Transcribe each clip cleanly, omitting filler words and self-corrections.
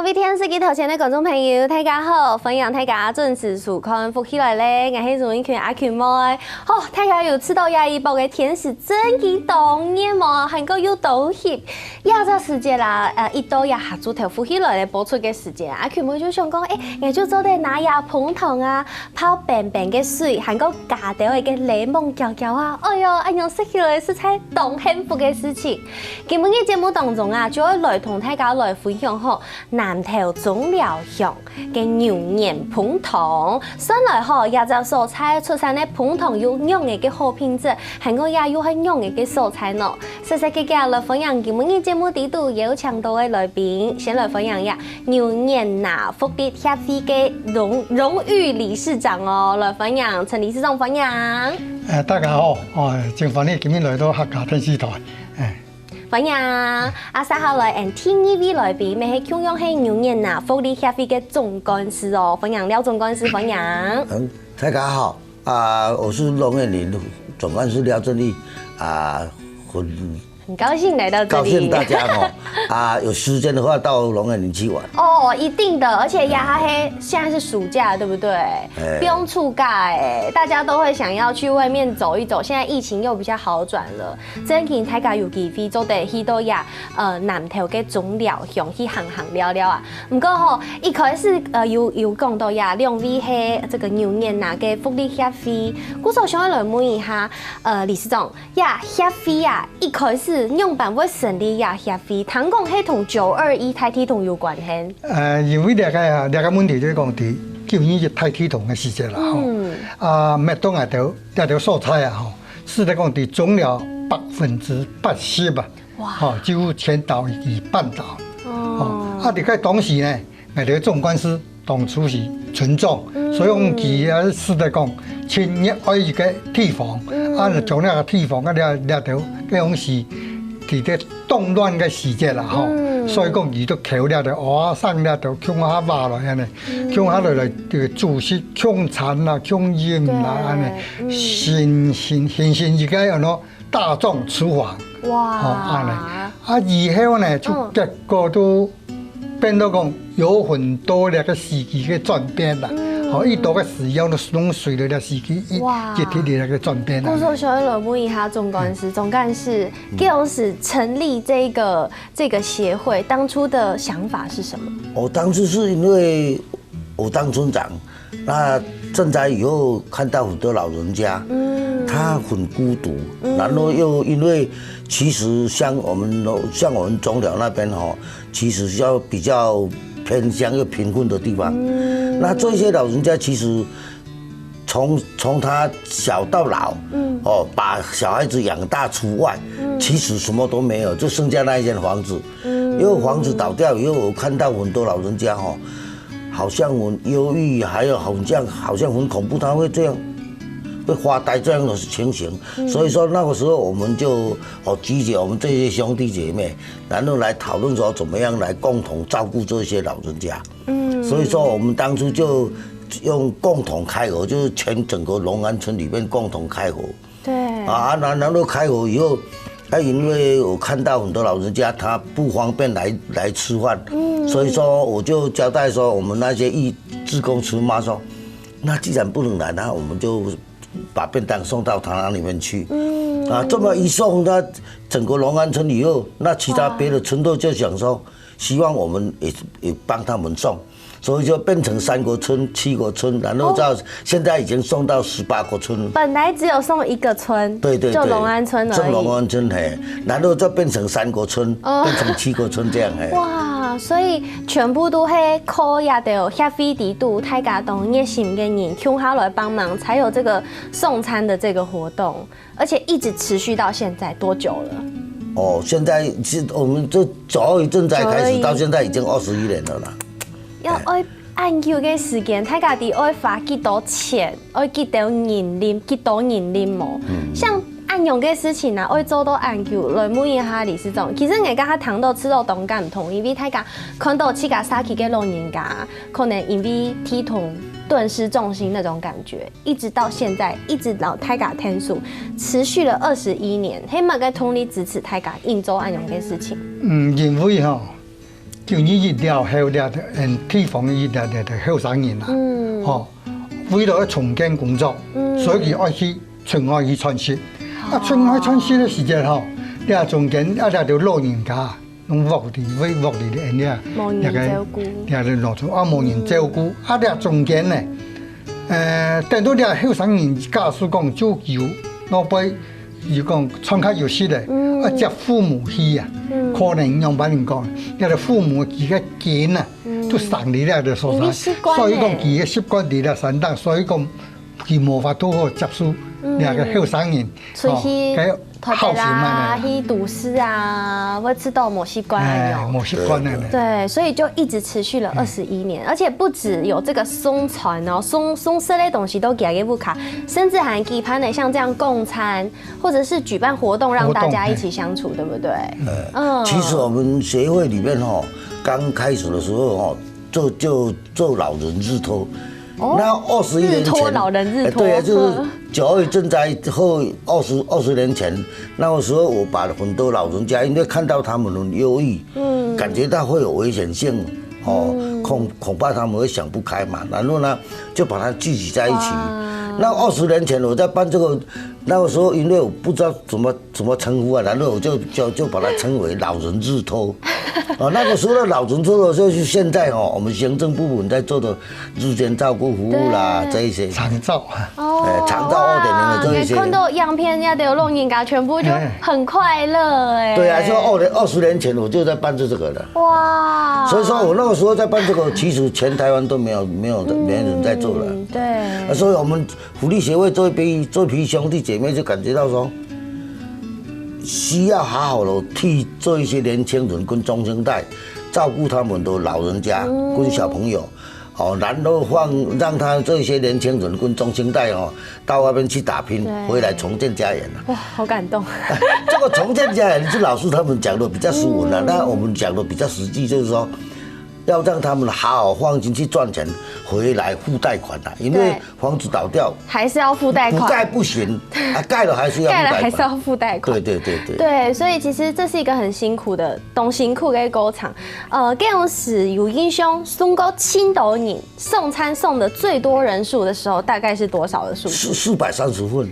各位电视机头前的观众朋友，大家好！欢迎大家准时收看福起来咧，我是荣一群阿群妹。好，大家有吃到亚一包的天使真激动耶嘛，还够有道歉。亚这时间啦，一到亚下主头福起来咧播出嘅时间，阿群妹就想讲，我就做啲拿亚捧糖啊，泡便便嘅水，还够加掉嘅柠檬胶胶啊，哎哟，安样食起来是才当幸福嘅事情。今日嘅节目当中啊，就会来同大家来分享好南投中寮乡嘅牛年捧糖，上来好也就蔬菜出产嘅捧糖有用嘅好品质，还有也有很用嘅蔬菜呢。细细嘅嘅来分享今日嘅节目地度有请到嘅来宾，先来分享一下牛年呐福利协会嘅荣誉理事长哦，来分享陈理事长分享。大家好，真欢迎今日来到客家电视台。分享阿三号来 NTV 来宾，咪係享用係牛年呐福利協會嘅總幹事哦，分享廖總幹事分享。大家好，我是龙燕林总干事廖正义很高兴来到这里，高兴大家有时间的话到龙眼林去玩。哦，一定的，而且亚哈黑现在是暑假，对不对？不用出假大家都会想要去外面走一走。现在疫情又比较好转了，真見大家有機會做得去到南投嘅中寮鄉去行聊聊啊。不過一開始有講到兩位係這個牛年呐嘅福利協會，我就想來問一下理事長，協會一開始用辦會成立協會，聽講係同921太體同有關係。因為兩個問題就是講啲921太體同嘅事情啦，麥當來條蔬菜是嚟講啲總了80%哇，幾乎全島與半島。你喺當時呢，我哋總幹事當初是群眾，所以我們其實是嚟講簽約愛一個地方，從那個地方條種是佢啲動亂嘅時節啦，所以講佢都扣了條蚵仔生了條搶下挖落安尼，搶下來條煮食搶產啦、搶鹽啦安尼，現而家有攞大眾廚房，安尼，以後呢就結果都變到講有很多那個時期嘅轉變啦。一多嘅使用都弄隨着了時期一體的那個轉變。我說想來問一下總幹事，當時成立這個協會，當初的想法是什麼？我當初是因為我當村長，那賑災以後看到很多老人家，他很孤獨，然後又因為其實像我們中寮那邊其實是要比較偏鄉又貧困的地方，那這些老人家其實從他小到老，把小孩子養大出外，其實什麼都沒有，就剩下那一間房子。因為房子倒掉以後，我看到很多老人家好像很憂鬱，還有好像很恐怖，他會這樣會發呆這樣的情形。所以說那個時候我們就集結我們這些兄弟姐妹，然後來討論說怎麼樣來共同照顧這些老人家。所以說我們當初就用共同開河，就是整個龍安村裡面共同開河。對。然後開河以後，因為我看到很多老人家他不方便來吃飯，所以說我就交代說我們那些志工師媽說，那既然不能來，那我們就把便當送到他那裡面去。這麼一送，那整個龍安村以後，那其他別的村都就想說，希望我們也幫他們送。所以就變成3個村、7個村，然後到現在已經送到18個村。本來只有送一個村，對，就龍安村而已。就龍安村然後就變成3個村，變成7個村這樣哇，所以全部都係靠亞到協會地度，大家都熱心嘅人，共下來幫忙，才有這個送餐的這個活動，而且一直持續到現在多久了？現在是我們這921賑災開始到現在已經21年了啦。要愛按求嘅時間，大家哋愛花幾多錢，愛幾多人力冇？像按用嘅事情啊，愛做到按求來問一下理事長。其實我家談到吃到東間唔同，因為大家看到自家殺起嘅老人家，可能因為體痛頓失重心那種感覺，一直到現在，一直到大家天數持續了21年，希望嘅通力支持大家應做按用嘅事情。因為921了后了，地方伊了后生人啦，为了重建工作，所以爱去春海去传习。春海传习的时间了中间了就老人家。拢屋里咧，无人照顾，了落厝无人照顾，了中间呢，等到了后生人假使讲足球，老辈又讲参加游戏咧，接父母去啊，可能用别人讲，了父母几个见啊，都生你了就所在，所以讲几个习惯伫了山当，所以讲佢无法度好接受了个后生人，台北啦，去读书啊，或吃到某习惯那某习惯那对，所以就一直持续了21年，而且不止有这个松传哦，松这类东西都给不卡，甚至还举办的像这样共餐，或者是举办活动让大家一起相处，对不对？其实我们协会里面刚开始的时候做老人日托。那21年前，老人日托，对啊，就是9月赈灾后20年前，那个时候我把很多老人家，因为看到他们的忧郁，感觉到会有危险性，恐怕他们会想不开嘛，然后呢，就把它聚集在一起。那20年前我在办这个，那个时候因为我不知道怎么称呼啊，然后我就把它称为老人日托。那个时候的老人日托就是现在我们行政部门在做的日间照顾服务啦，这一些长照，长照2.0的这一些。看到样片呀，都有老人家全部就很快乐哎。对啊，就20年前我就在办这个了。哇！所以说我那个时候在办这个，其实全台湾都没有人在做了。对。所以我们福利协会这批兄弟姐妹就感觉到说，需要好好的替这一些年轻人跟中生代照顾他们的老人家跟小朋友，然后让他这些年轻人跟中生代到外面去打拼，回来重建家园了。哇，好感动！这个重建家园是老师他们讲的比较斯文了，那我们讲的比较实际，就是说。要让他们好好放心去赚钱，回来付贷款的，因为房子倒掉还是要付贷款，不盖不行啊，盖了还是要付贷款，盖了还是要付贷款。对，所以其实这是一个很辛苦的东辛苦的工厂。当时有印象送过700人送餐送的最多人数的时候，大概是多少的数字？430份。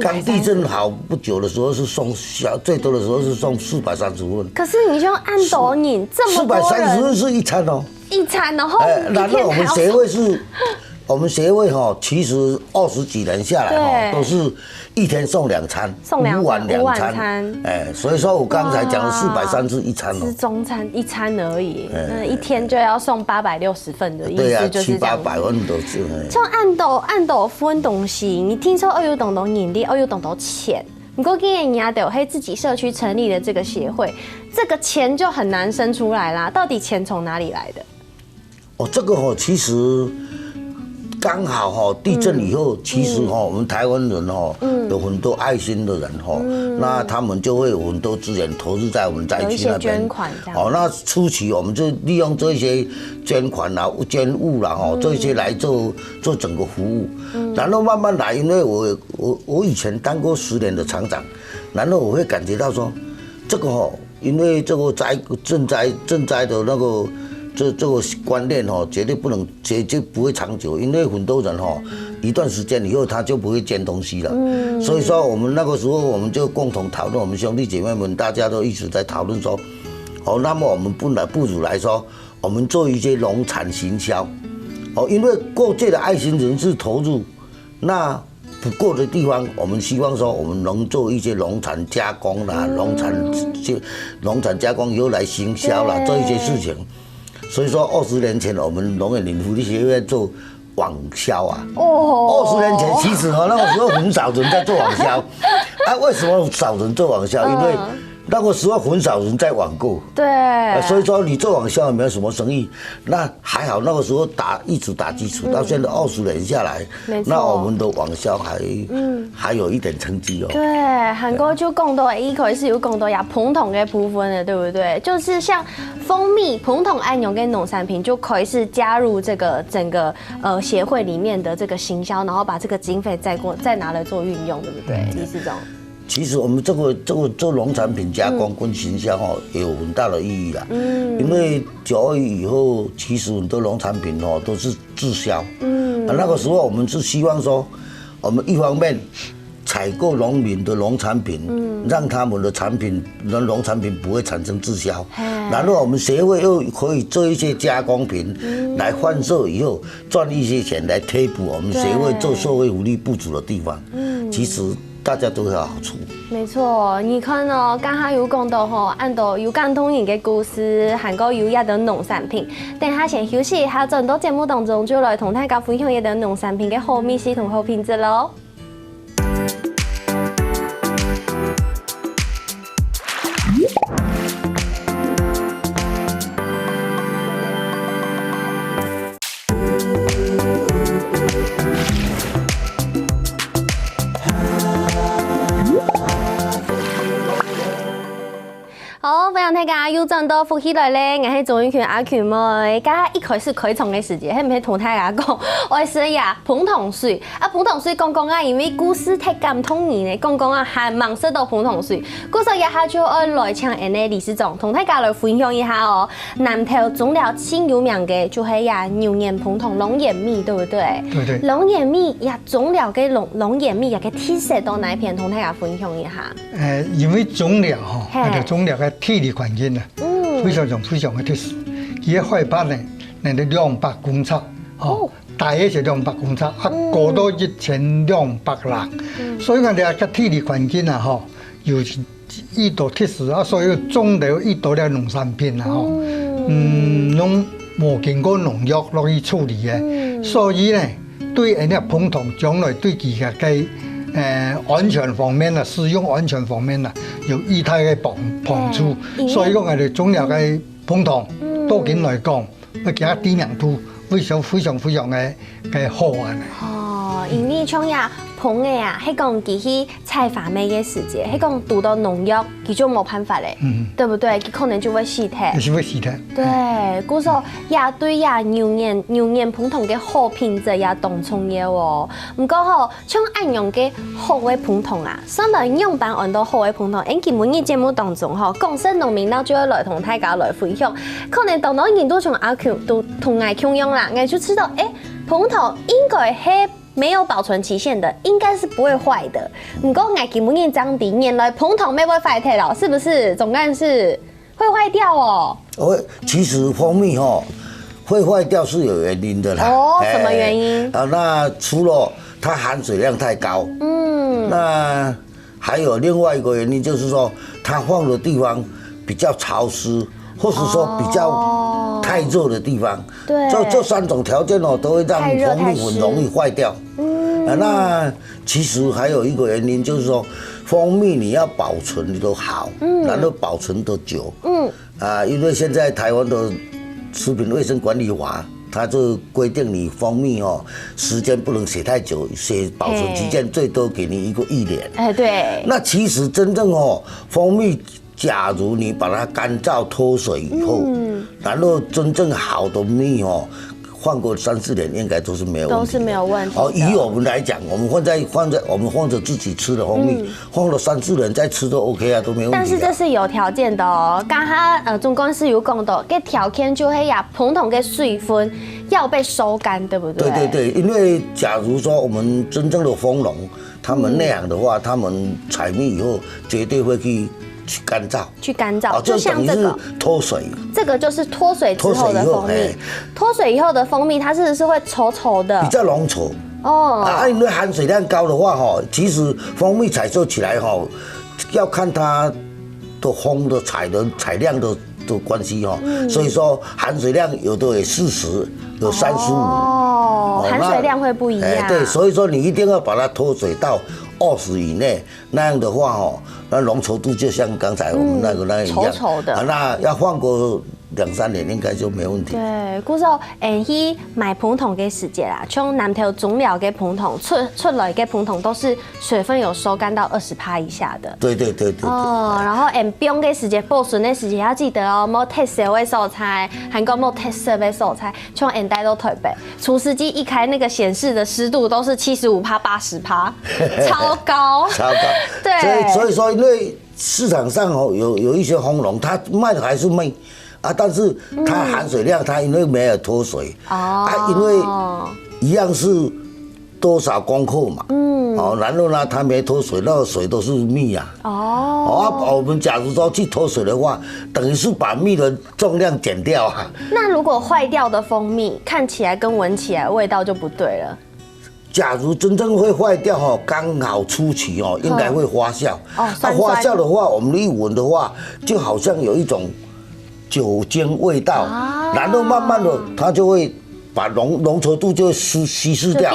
刚地震好不久的时候是送最多的时候是送430份。可是你就按多人这么多人，430份是一餐一餐，然后然后我们协会是。我们协会其实20几年下来都是1天送2餐，5碗2餐，所以说我刚才讲的430一餐是中餐一餐而已，一天就要送860份的意思，就是这样。700-800份都是。像按斗分东西，你听说有懂人力，有懂钱。不过今年人家有自己社区成立的这个协会，这个钱就很难生出来啦。到底钱从哪里来的？这个其实。刚好地震以后，其实我们台湾人有很多爱心的人那他们就会有很多资源投入在我们灾区那边。捐款这样。那初期我们就利用这些捐款啦、捐物啦这些来做整个服务，然后慢慢来，因为我以前当过10年的厂长，然后我会感觉到说，这个因为这个赈灾的那个。这个观念绝对不会长久，因为很多人一段时间以后他就不会捐东西了。所以说我们那个时候我们就共同讨论，我们兄弟姐妹们大家都一直在讨论说，那么我们不如来说，我们做一些农产行销，因为过界的爱心人士投入，那不够的地方，我们希望说我们能做一些农产加工啦，农产加工以后来行销啦，做一些事情。所以说，20年前我们龙眼林福利协会做网销啊。20年前其实那个时候很少人在做网销，为什么少人做网销？因为那个时候很少人在网购。对。所以说你做网销也没有什么生意，那还好那个时候一直打基础，到现在20年下来，那我们的网销还有一点成绩。对，韩国就更多一口是有更多传统的部分的，对不对？就是像蜂蜜、传统按钮跟农产品就可以是加入这个整个协会里面的这个行销，然后把这个经费再拿来做运用，对不对？李市总。其实我们做农产品加工跟行销也有很大的意义啦。因为921以后，其实很多农产品都是滞销。那个时候我们是希望说，我们一方面采购农民的农产品，让他们的农产品不会产生滞销。然后我们协会又可以做一些加工品来贩售，以后赚一些钱来贴补我们协会做社会福利不足的地方。其实大家都有好处。没错，你看哦，刚才有讲到吼，按照有感动人的故事，还有优雅的农产品。等下先休息一下，转到节目当中就来同大家分享一点农产品的好秘辛同好品质喽。好，分享大家又转到福起来咧，我是钟玉群阿群妹。刚一开始开场的时间，係唔係同大家講，我係呀彭同水啊，彭同水講啊，因為故事太感動人咧，講啊還忙識到彭同水。故事一下就要來請人嘅理事長同大家來分享一下哦。南投種了最有名嘅就係呀牛眼彭同龍眼蜜，對不對？對對。龍眼蜜呀種了嘅龍眼蜜，也嘅特色到哪一片同大家分享一下。因為種了吼，種了嘅體力環境啊，非常嘅特殊。佢嘅海拔呢，能夠200公尺，大約是200公尺，高到1200人，所以我哋嘅體力環境啊，吼，有遇到特殊啊，所以種了遇到了農產品啊，吼，攏冇經過農藥落去處理嘅，所以呢，對人哋彭同將來對佢嘅安全方面啊，使用安全方面啊，有一體嘅幫助。所以講我哋種了嘅彭同，多件來講，我其他知名度非常嘅好啊！哦，因為像呀彭嘅呀，係講佢去採伐咩嘅時節，係講讀到農藥，佢就冇辦法咧，對不對？佢可能就會死掉。是會死掉。對，故說也對呀牛眼彭同嘅好品質也當重要哦。唔過吼，像按樣嘅好嘅彭同啊，上來樣板按到好嘅彭同，喺佢每日節目當中吼，廣西農民呢就會來同大家來分享。可能當然人都從阿強都同我共樣啦，我就知道彭同應該係沒有保存期限的，應該是不會壞的。不過我基本上講第年來彭同沒會壞掉了，是不是？總幹事會壞掉哦。其實蜂蜜會壞掉是有原因的啦。哦，什麼原因？那除了它含水量太高，那還有另外一個原因就是說它放的地方比較潮濕，或是說比較太熱的地方。對，這3種條件都會讓蜂蜜很容易壞掉。那其實還有一個原因就是說，蜂蜜你要保存得好，然後保存得久。因為現在台灣的食品衛生管理法，它就規定你蜂蜜時間不能寫太久，寫保存期間最多給你1年。對。那其實真正蜂蜜，假如你把它乾燥脫水以後，然後真正好的蜜放過3、4年應該都是沒有問題，都是沒有問題。以我們來講，我們放着自己吃的蜂蜜，放了3、4年再吃都 OK 啊，都沒問題。但是這是有條件的哦。剛才總幹事有講到，個條件就係呀，彭同的水分要被收乾，對不對？對，因為假如說我們真正的蜂農，他們那樣的話，他們採蜜以後絕對會去乾燥，就像這個脫水，這個就是脫水之後的蜂蜜。脫水以後的蜂蜜，它是會稠稠的，比較濃稠。因為含水量高的話，其實蜂蜜採收起來要看它的蜂的採量的關係所以說含水量有的有40，有35。含水量會不一樣。對，所以說你一定要把它脫水到20以內，那樣的話那濃稠度就像剛才我們那樣一樣，稠稠的。那要放過2、3年应该就没问题。对，古时候去买膨筒嘅时节啦，像南投中寮嘅膨筒出来嘅膨筒都是水分有收干到20%以下的。对。哦，然后冰嘅时节、保存的时节要记得哦，冇特色的素菜，韩国冇特色的素菜，像带都退备。除湿机一开，那个显示的湿度都是75%、80%，超高。超高。对。所以说，因为市场上有一些烘笼，它卖的还是卖。但是它含水量，它因为没有脱水，因为一样是多少公克嘛，然后呢，它没脱水，那个水都是蜜啊，我们假如说去脱水的话，等于是把蜜的重量减掉啊。那如果坏掉的蜂蜜，看起来跟闻起来味道就不对了。假如真正会坏掉刚好初期应该会发酵，发酵的话，我们一闻的话，就好像有一种酒精味道，然后慢慢的它就会把浓稠度就稀释掉，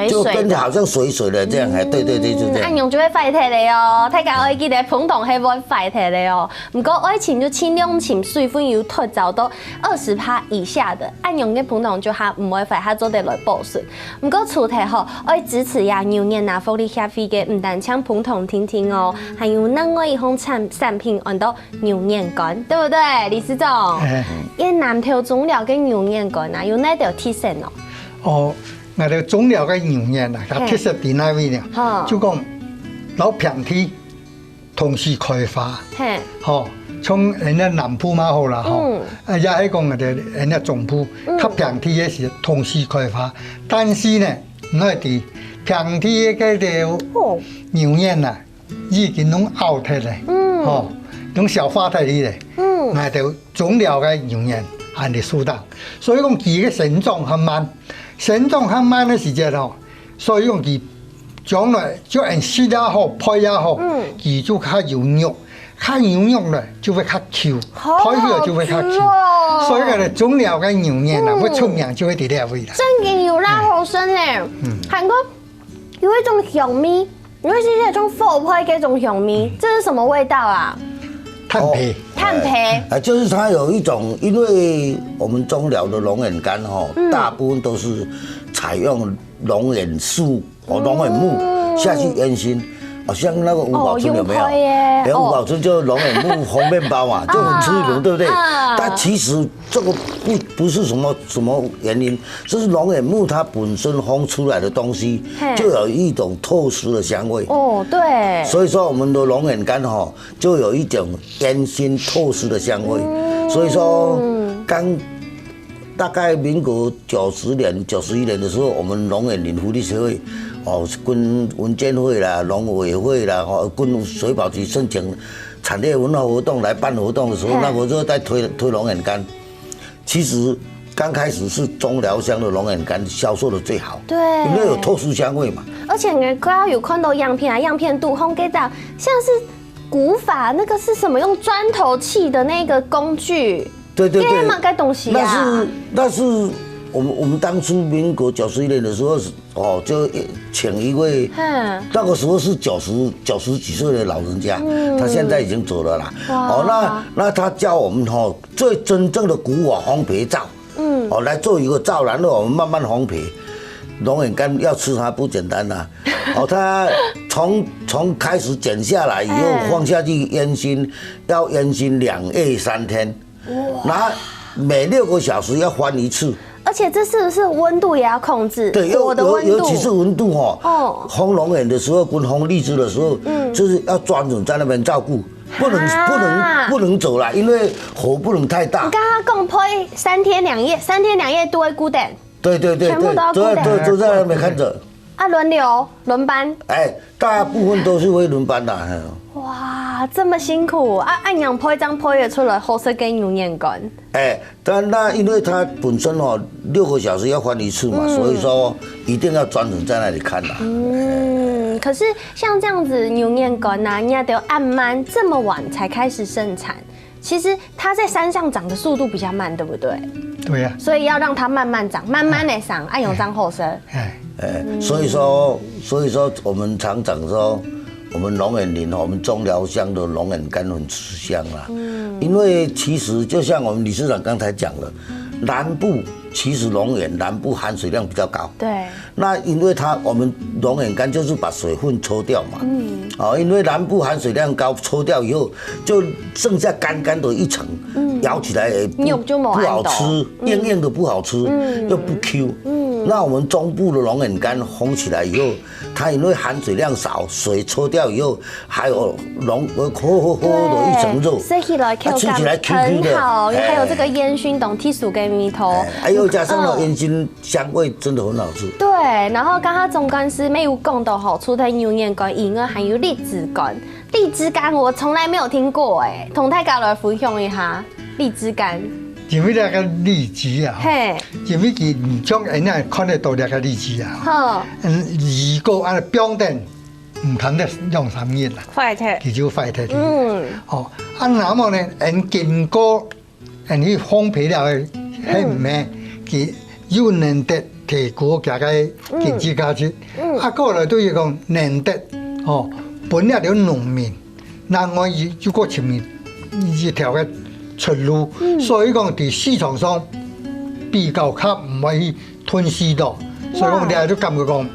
就变得好像水水的这样，对，就这样。按用就会坏掉的哦，大家要记得膨筒係會壞掉的哦。不過愛情就盡量請水分有脫走到20%以下的，按用嘅膨筒就它唔會壞，它做得來保存。不過出題吼，愛支持呀牛年拿福利協會嘅唔單搶膨筒聽聽哦，還有另外一項產品按到牛年乾，對不對，理事長？因南投中寮嘅牛年乾啊，有哪條特色哦？我哋中寮嘅牛年啊，佢特色喺哪位呢？就講老平地同時開花，從人家南部嘛好啦，也係講我哋人家中部，佢平地嘅時同時開花，但是呢，我哋平地嘅條牛年啊，已經攏拗脫咧，攏消化脫嚟咧，我哋中寮嘅牛年係嚟輸得，所以講佢嘅成長很慢。成長很慢的時間所以講佢將來就按食也好，配也好，佢就較有肉，較有肉咧就會較 Q， 配起來就會較 Q。所以我哋中寮嘅牛年啊，會出名就會喺呢位啦。真嘅有拉好身咧，韓國有一種香味，尤其是一種火配嘅一種香味，這是什麼味道啊？炭皮。炭皮，就是它有一种，因为我们中寮的龙眼干大部分都是采用龙眼树龙眼木下去烟熏，像那个五宝村有没有？五宝村就龙眼木红面包嘛，就很出名，对不对？但其实这个不是什么原因，这是龙眼木它本身烘出来的东西，就有一种特殊的香味。对。所以说我们的龙眼干就有一种烟熏特殊的香味。所以说大概民国90年、91年的时候，我们龙眼林福利协会跟文监会啦、农委会啦、跟水保局申请产业文化活动来办活动的时候，那我就在推龙眼干。其实刚开始是中寮乡的龙眼干销售的最好，对，因为有特殊香味嘛。而且我刚刚有看到样片啊，样片度烘给到像是古法那个是什么用砖头砌的那个工具，对，那该东西啊。那是我们当初民国91年的时候就请一位，那个时候是90几岁的老人家，他现在已经走了啦。那他教我们最真正的古法烘焙灶，来做一个灶，然后我们慢慢烘焙。龙眼干要吃它不简单呐，它从开始剪下来以后放下去烟熏，要烟熏2夜3天，那每6个小时要翻一次。而且这是不是温度也要控制？对，尤其是温度烘龙眼的时候跟烘荔枝的时候，就是要专准在那边照顾，不能走了，因为火不能太大。你刚刚讲配3天2夜，3天2夜都会固定。对，全部都要固定。都在那边看着。轮流轮班。大部分都是会轮班的。哇，这么辛苦啊！按样配张配得出来，好色跟牛眼干。但那因为它本身6个小时要翻一次嘛，所以说一定要专程在那里看的。可是像这样子牛眼干啊，人家都按慢这么晚才开始生产，其实它在山上长的速度比较慢，对不对？对呀。所以要让它慢慢长，慢慢的长，按用张后生。所以说我们常讲说，我们龙眼林我们中寮乡的龙眼干很吃香啦。因因为其实就像我们理事长刚才讲了，南部其实龙眼南部含水量比较高。对。那因为我们龙眼干就是把水分抽掉嘛。因为南部含水量高，抽掉以后就剩下干干的一层，咬起来也不好吃，硬硬的不好吃，又不 Q。那我们中部的龙眼干烘起来以后，它因为含水量少，水抽掉以后，还有厚的一层肉，吃起来 Q 感很好，还有这个烟熏懂剔薯跟米头，还有加上了烟熏香味，真的很好吃。对，然后刚刚总干事没有讲到吼，除了牛眼干，以外还有荔枝干。荔枝干我从来没有听过哎，同大家来分享一下荔枝干。因为那个荔枝啊，因为佢唔將人家看得到那個荔枝啊，如果按標定唔肯得用3日啦，佢就快啲。那麼呢，人經過人去烘焙了係唔咩？佢又能得提高佢個經濟價值。過來都要講能得本來就農民，那我如果前面一條嘅出路，所以講喺市場上比較較唔可以吞噬到，所以講你係都感覺講，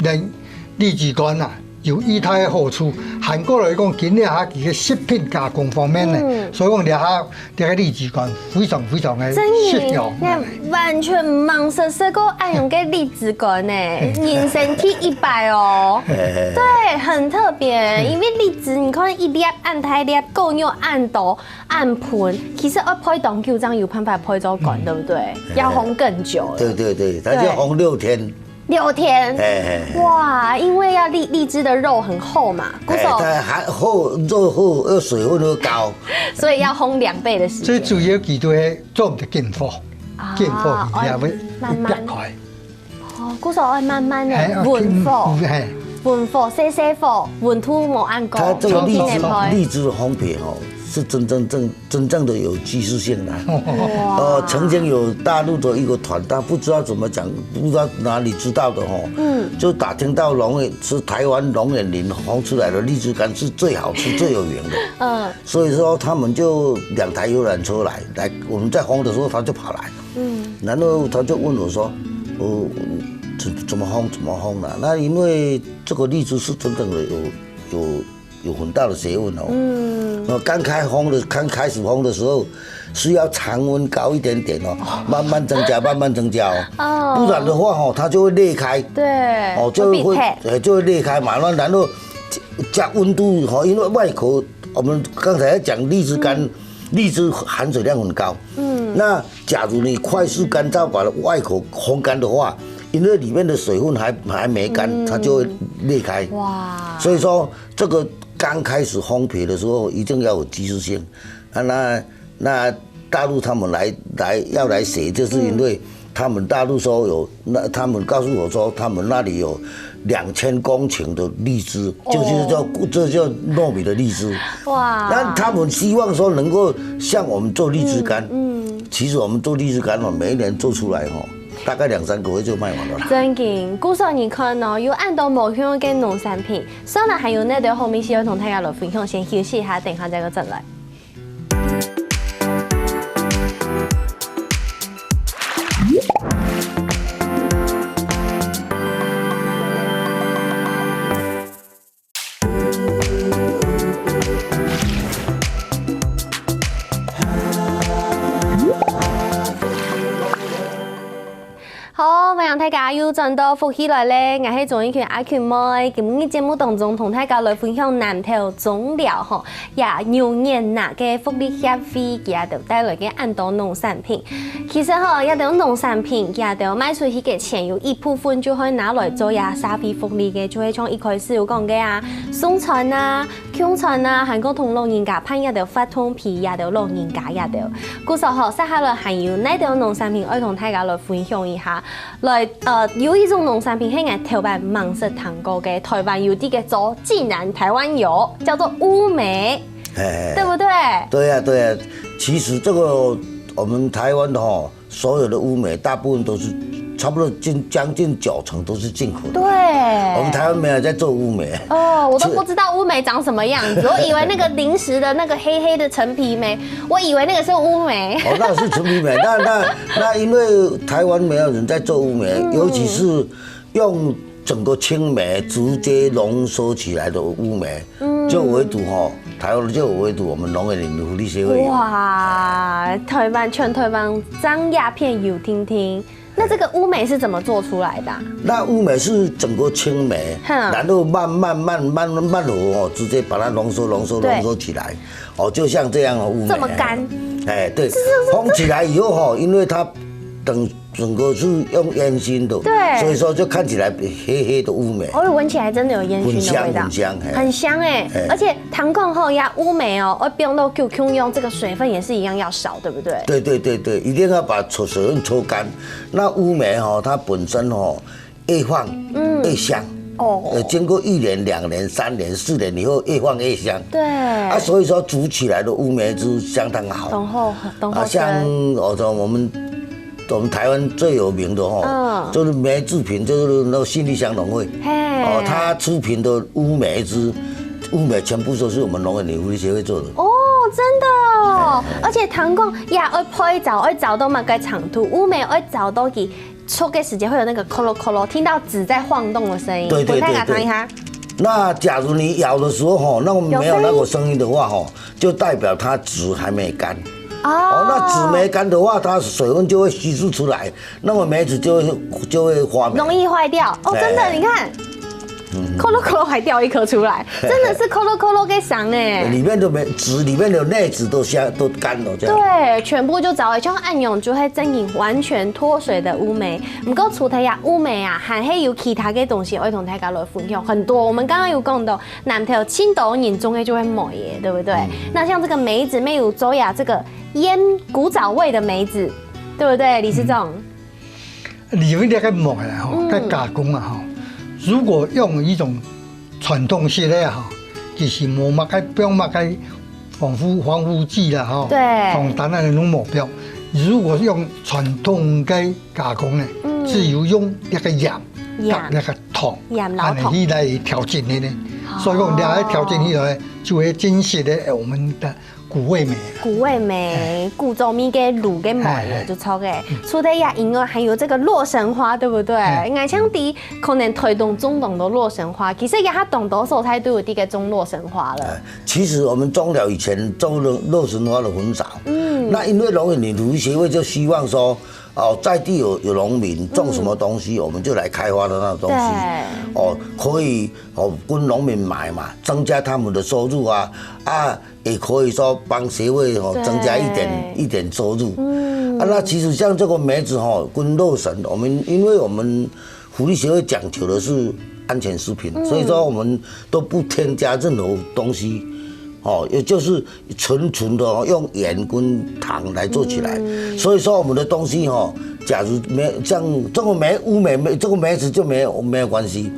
人荔枝乾啊有以它嘅好處，韓國來講建立下佢嘅食品加工方面咧，所以講你下荔枝乾非常非常嘅適用。完全唔忙實實個愛用嘅荔枝乾呢，人生第100哦，對，很特別，因為荔枝你看一粒按太粒，夠肉按豆按盤，其實要配當9張有辦法配做乾，對不對？要烘更久。對，它要烘6天。6天，哇！因為要荔枝的肉很厚嘛，它還厚，肉厚，又水分又高，所以要烘2倍的時間。最主要佢都係做唔得見火，見火也會裂開。嗰時候要慢慢的文火，細火，文土冇按過。它這個荔枝烘焙是真正的有技術性的。曾經有大陸的一個團，他不知道怎麼講，不知道哪裡知道的就打聽到龍眼是台灣龍眼林烘出來的荔枝乾是最好吃、最有名的。所以說他們就2台遊覽車來，我們在烘的時候他就跑來，然後他就問我說，怎麼烘呢？那因為這個荔枝是真正的有很大的學問剛開始烘的時候是要常溫高一點點慢慢增加不然的話它就會裂開。對，就會裂開嘛。然後加溫度因為外口我們剛才講荔枝乾，荔枝含水量很高。那假如你快速乾燥把外口烘乾的話，因為裡面的水分還沒乾，它就會裂開。哇！所以說這個剛開始烘焙的時候一定要有技術性。那大陸他們要來學，就是因為他們大陸說他們告訴我說他們那裡有2000公頃的荔枝，這叫糯米的荔枝。哇！那他們希望說能夠像我們做荔枝乾。其實我們做荔枝乾每一年做出來大概2-3個月就賣完了啦。真嘅，古時候你看有按到無香嘅農產品，所以還有那對後面需要同大家來分享，先休息一下，等下再個進來。好，歡迎大家又轉到福起來咧，我係總一權阿權妹，今日節目當中同大家來分享南投種寮吼，也牛眼嗱嘅福利協會，佢就帶來嘅很多農產品。其實吼，一啲農產品，佢就賣出去嘅錢有一部分就可以拿來做呀社會福利嘅，就係從一開始有講嘅啊，送餐啊、供餐啊，韓國同老人家盼一條發通皮，一條老人家一條。故時候，接下來還有呢條農產品，我同大家來分享一下。有一種農產品係我頭擺忙食糖果嘅，台灣有啲嘅做，竟然台灣有，叫做烏梅，對不對？對呀，其實這個我們台灣所有的烏梅大部分都是差不多将近90%都是进口的。对，我们台湾没有在做乌梅。哦，我都不知道乌梅长什么样子，我以为那个零食的那个黑黑的陈皮梅，我以为那个是乌梅。哦，那是陈皮梅，那因为台湾没有人在做乌梅，尤其是用整个青梅直接浓缩起来的乌梅，就唯独台湾就唯独我们农业林福利协会有。哇，全台湾张鸦片有听听。那这个乌梅是怎么做出来的啊？那乌梅是整个青梅，然后慢火直接把它浓缩起来，就像这样乌梅。这么干？哎，对，烘起来以后因为它整个是用烟熏的，对，所以说就看起来黑黑的乌梅。闻起来真的有烟熏的味道，很香哎！而且糖控后压乌梅我不用到 QQ 用这个水分也是一样要少，对不对？对，一定要把水分抽干。那乌梅它本身越放越香。经过1年、2年、3年、4年以后，越放越香。对。所以说煮起来的乌梅汁相当好。浓厚像我们台湾最有名的就是梅制品，就是那个信义乡农会。他出品的乌梅汁，乌梅全部都是我们农业林福利协会做的。真的而且糖控要配都嘛该长度，乌梅要找到给抽给时间会有那个咯咯咯，听到纸在晃动的声音。对。尝一下。那假如你咬的时候那没有那个声音的话就代表它纸还没干。那纸没干的话，它水分就会稀释出来，那么梅子就会发霉，容易坏掉。真的，你看，扣咯扣咯还掉一颗出来，真的是扣咯扣咯给伤哎。里面的纸里面的内纸都干了，这样。对，全部就找像暗涌就会真引完全脱水的乌梅。不过除了乌梅还会有其他的东西会同大家来分享很多。我们刚刚有讲到，南条青豆饮中就会抹耶，对不对？那像这个梅子，没有周雅这个腌古早味的梅子，对不对，理事长？里面那个抹呀，该加工啊，如果用一种传统式的就是无抹该不用抹该防腐剂啦对，从单单的弄抹标。如果用传统的加工呢，只有用那个盐搭那个糖，按起来调整的呢。所以讲，两个调整起来就会真实的我们的古味梅，古早米给卤给买的就超给。除了呀，因为还有这个洛神花，对不对？俺像第可能推动中东的洛神花，其实也他懂得时候才都有这个种洛神花了。其实我们中寮以前种洛神花的很少，那因为农业林福利协会就希望说。在地有农民种什么东西，我们就来开发的那种东西。可以跟农民买嘛，增加他们的收入也可以说帮协会增加一点收入。那其实像这个梅子跟洛神，因为我们福利协会讲求的是安全食品，所以说我们都不添加任何东西。也就是纯的用盐跟糖来做起来，所以说我们的东西假如像这个乌梅这个梅子就没有关系，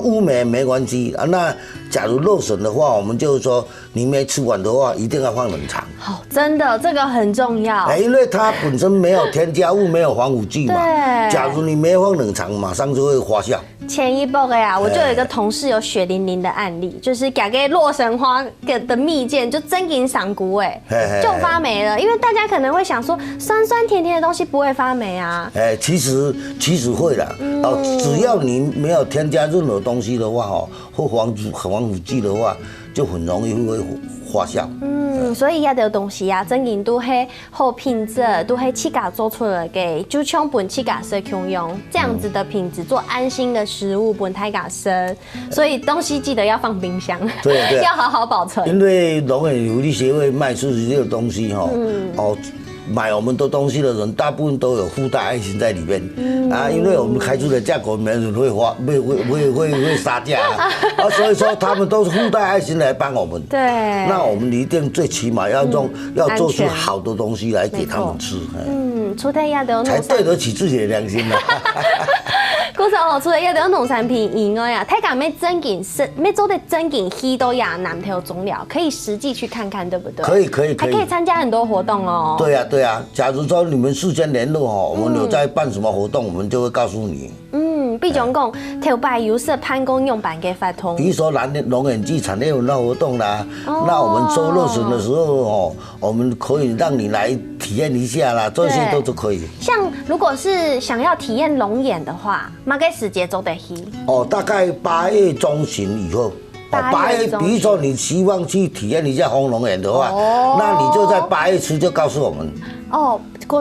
乌梅没关系那假如洛神的话，我们就是说你没吃完的话，一定要放冷藏。真的这个很重要。因为它本身没有添加物，没有防腐剂嘛。假如你没有放冷藏，马上就会发酵。前一波我就有一个同事有血淋淋的案例，就是给洛神花的蜜饯就真银赏菇就发霉了。因为大家可能会想说，酸酸甜甜的东西不会发霉啊。其实会的。只要你没有添加任何东西的话或防腐剂的话，就很容易会发酵。所以的东西真银都是好品质，都是自家做出来的，就像本自家食用这样子的品质，做安心的食物，本太家生。所以东西记得要放冰箱，对，要好好保存。因为农业福利协会卖出去这个东西买我们的东西的人，大部分都有附带爱心在里面因为我们开出的价格没人会杀价所以说他们都是附带爱心来帮我们。对，那我们一定最起码要做出好的东西来给他们吃。出台也都才对得起自己的良心啊。古时候除了也都农产品以外啊，大家要正经要做的正经许多呀南投种料，可以实际去看看，对不对？可以，还可以参加很多活动哦。对啊。假如说你们事先联络哦，我们有在办什么活动，我们就会告诉你。比如讲头摆有色攀公用版给发通，比如说龙眼季产业文化活动啦，那我们收乐笋的时候哦，我们可以让你来体验一下啦，这些都可以。像如果是想要体验龙眼的话，马个时间走得去？大概8月中旬以后。8月，比如说你希望去体验一下红龙眼的话，那你就在8月初就告诉我们。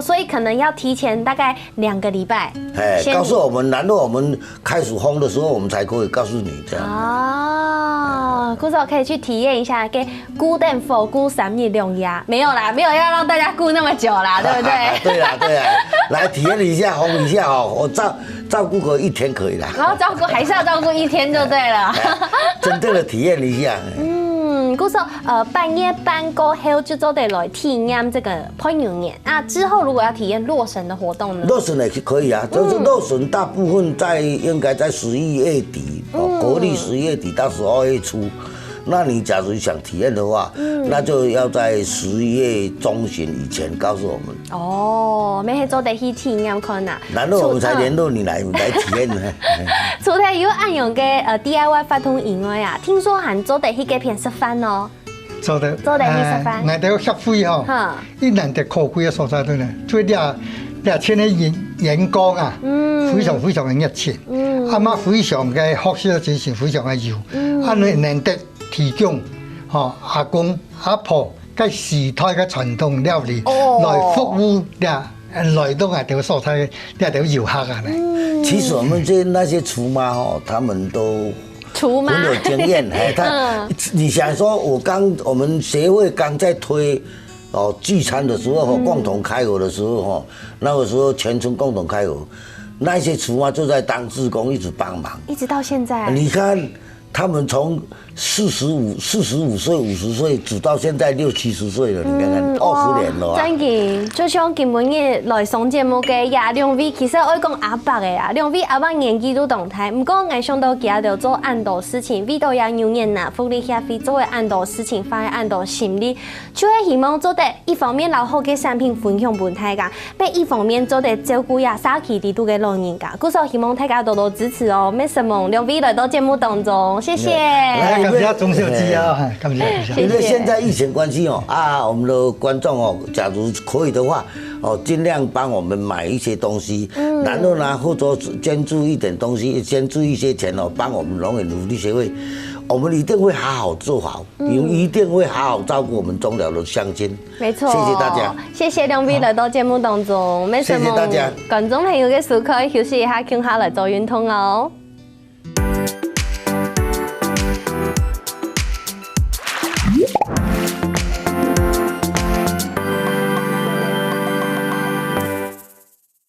所以可能要提前大概2个礼拜，告诉我们，然后我们开始烘的时候，我们才可以告诉你这样。古时候可以去体验一下，给孤等否孤3日2夜，没有啦，没有要让大家顾那么久啦，对不对？对啦，来体验一下，烘一下哦，我照顾个1天可以啦。然后还是要照顾1天就对了。真正的体验一下。古时候半夜半过后就做得来体验这个泡牛眼啊。之后如果要体验洛神的活动呢？洛神也可以啊，就是洛神大部分应该在11月底，国历11月底到12月初。那你假如想体验的话，那就要在11月中旬以前告诉我们。没去做得去体验看呐。然后我们才联络你来体验呢。除了有按用的DIY 发通以外啊，听说还做得去给片食饭哦。做得去食饭。南投协会吼，伊南投靠几个所在对呢，做2,000的员工啊，非常的热情，非常的学习精神，非常的有，难得提供阿公阿婆嘅时代嘅传统料理来服务来到啊条所在条游客啊。其实我们那些厨妈他们都很有经验。你想说，我们协会刚在推聚餐的时候共同开火的时候那个时候全村共同开火，那些厨妈就在当志工一直帮忙，一直到现在。你看。他们从45岁、50岁煮到现在60、70岁了，你看看20年了啊！真嘅，就像今日来上节目嘅2位，其实我讲阿伯嘅2位阿伯年纪都动态，不过我想到佢就做按多事情，为到也牛年呐，福利协会做嘅按多事情，放喺按多心里，就係希望做得一方面老好嘅产品分享俾大家，另一方面做得照顾呀社區地度嘅老人家，故所希望大家多多支持哦。咩什麼2位來到節目當中。谢谢，感谢钟小姐啊，感谢。因为现在疫情关系我们的观众假如可以的话尽量帮我们买一些东西，然后呢，或者捐助一点东西，捐助一些钱帮我们龙眼福利协会，我们一定会好好做好，一定会好好照顾我们中寮的乡亲。没错，谢谢大家，谢谢2位来到节目当中，谢谢大家，观众朋友嘅时刻休息一下，休下来做运动哦。